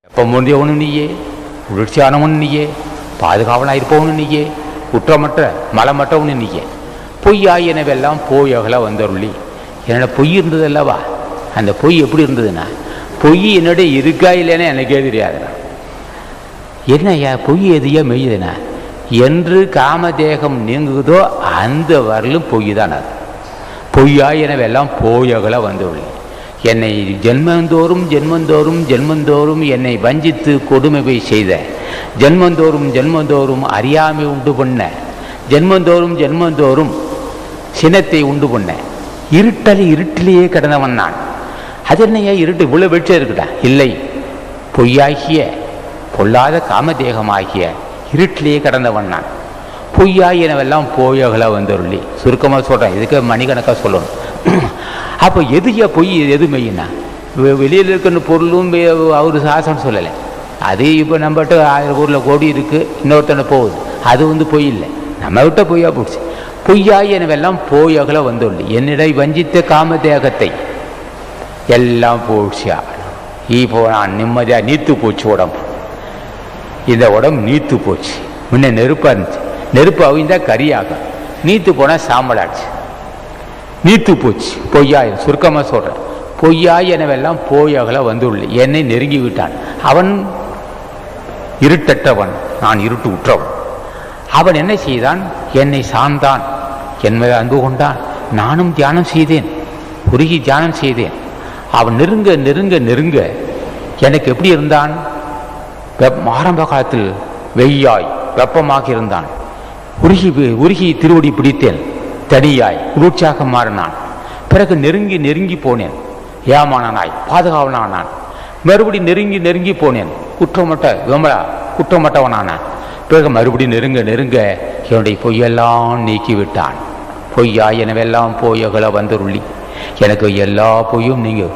இப்போ முந்தியவனும் நீயே, குளிர்ச்சியானவனும் நீயே, பாதுகாவலாக இருப்பவனும் நீயே, குற்றமற்ற மலமற்றவனும் நீயே. பொய்யாய் எனவெல்லாம் போய் அகல வந்தருளி. என்னோட பொய் இருந்தது அல்லவா? அந்த பொய் எப்படி இருந்ததுன்னா, பொய் என்னுடைய இருக்கா இல்லைன்னா எனக்கே தெரியாதுண்ணா. என்னையா பொய் எதையா மெய்யுதுண்ணா? என்று காமதேகம் நீங்குதோ அந்த வரலும் பொய் தான். அது பொய்யாய் எனவெல்லாம் போய் அகல வந்துள்ளி. என்னை ஜென்மந்தோறும் ஜென்மந்தோறும் ஜென்மந்தோறும் என்னை வஞ்சித்து கொடுமை செய்த, ஜென்மந்தோறும் ஜென்மந்தோறும் அறியாமை உண்டு பண்ண, ஜென்மந்தோறும் ஜென்மந்தோறும் சினத்தை உண்டு பண்ண, இருட்டிலேயே கிடந்தவன் நான். அது என்னையா இருட்டு இவ்வளோ வெளிச்சம் இருக்குடா? இல்லை, பொய்யாகிய பொல்லாத காமதேகமாகிய இருட்டிலேயே கடந்தவன் நான். பொய்யாய் எனவெல்லாம் போயகல வந்துருளி. சுருக்கமாக சொல்கிறேன், இதுக்கு மணிக்கணக்காக சொல்லணும். அப்போ எதுயா பொய் எது மெய்யினா? வெளியில் இருக்கிற பொருளும் அவர் சாசனம் சொல்லலை. அது இப்போ நம்மகிட்ட 1000 ஊரில் கோடி இருக்குது, இன்னொருத்தனை போகுது, அது பொய் இல்லை, நம்ம விட்ட பொய்யா போச்சு. பொய்யாய் எனவெல்லாம் போயகல வந்துள்ளி. என்னிடை வஞ்சித்த காமதேகத்தை எல்லாம் போச்சு. இப்போ நான் நிம்மதியாக நீத்து போச்சு உடம்பு. இந்த உடம்பு நீத்து போச்சு. முன்ன நெருப்பாக இருந்துச்சு, நெருப்பு அவிழ்ந்தா கரியாகும், நீத்து போனால் சாம்பலாச்சு, நீத்து போச்சு. பொய்யாய், சுருக்கமாக சொல்கிறேன், பொய்யாய் எனவெல்லாம் போயகல வந்துள்ளி. என்னை நெருங்கி விட்டான். அவன் இருட்டற்றவன், நான் இருட்டு உற்றவன். அவன் என்ன செய்தான்? என்னை சார்ந்தான், என்பதை அன்பு கொண்டான். நானும் தியானம் செய்தேன், உருகி தியானம் செய்தேன். அவன் நெருங்க நெருங்க நெருங்க எனக்கு எப்படி இருந்தான்? ஆரம்ப காலத்தில் வெய்யாய் வெப்பமாக இருந்தான். உருகி திருவடி பிடித்தேன், தனியாய் குளிர்ச்சியாக மாறினான். பிறகு நெருங்கி நெருங்கி போனேன், ஏமானானாய் பாதுகாவலானான். மறுபடி நெருங்கி நெருங்கி போனேன், குற்றமற்றவனானான். பிறகு மறுபடி நெருங்க நெருங்க என்னுடைய பொய்யெல்லாம் நீக்கிவிட்டான். பொய்யாய் எனவெல்லாம் போயகல வந்துருளி. எனக்கு எல்லா பொய்யும் நீங்கள்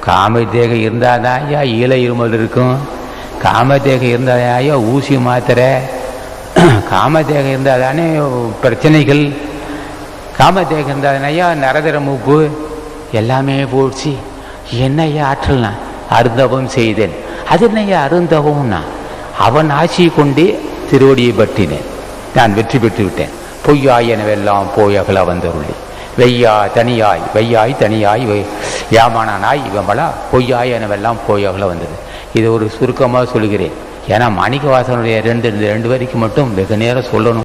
காமதேகம் இருந்தாதான் ஐயா ஈழ இருமல் இருக்கும், காமதேகம் இருந்தாயா ஊசி மாத்திரை, காமதேகம் இருந்தாதானே பிரச்சனைகள், காமதேகம் இருந்தாதானையா நரதர மூப்பு, எல்லாமே போச்சு. என்னையா ஆற்றல்னா அருந்தவம் செய்தேன். அது என்னையா அருந்தவம்னா? அவன் ஆட்சியை கொண்டே திருவடியை பற்றினேன், நான் வெற்றி பெற்று விட்டேன். பொய்யாய் எனவெல்லாம் போயகல வந்தருளி. வெய்யாய் தனியாய் ஏமானானாய் இவங்களா பொய்யாய் எனவெல்லாம் போயகல வந்தது. இது ஒரு சுருக்கமாக சொல்கிறேன். ஏன்னா மாணிக்க வாசகனுடைய ரெண்டு வரைக்கும் மட்டும் வெகு நேரம் சொல்லணும்.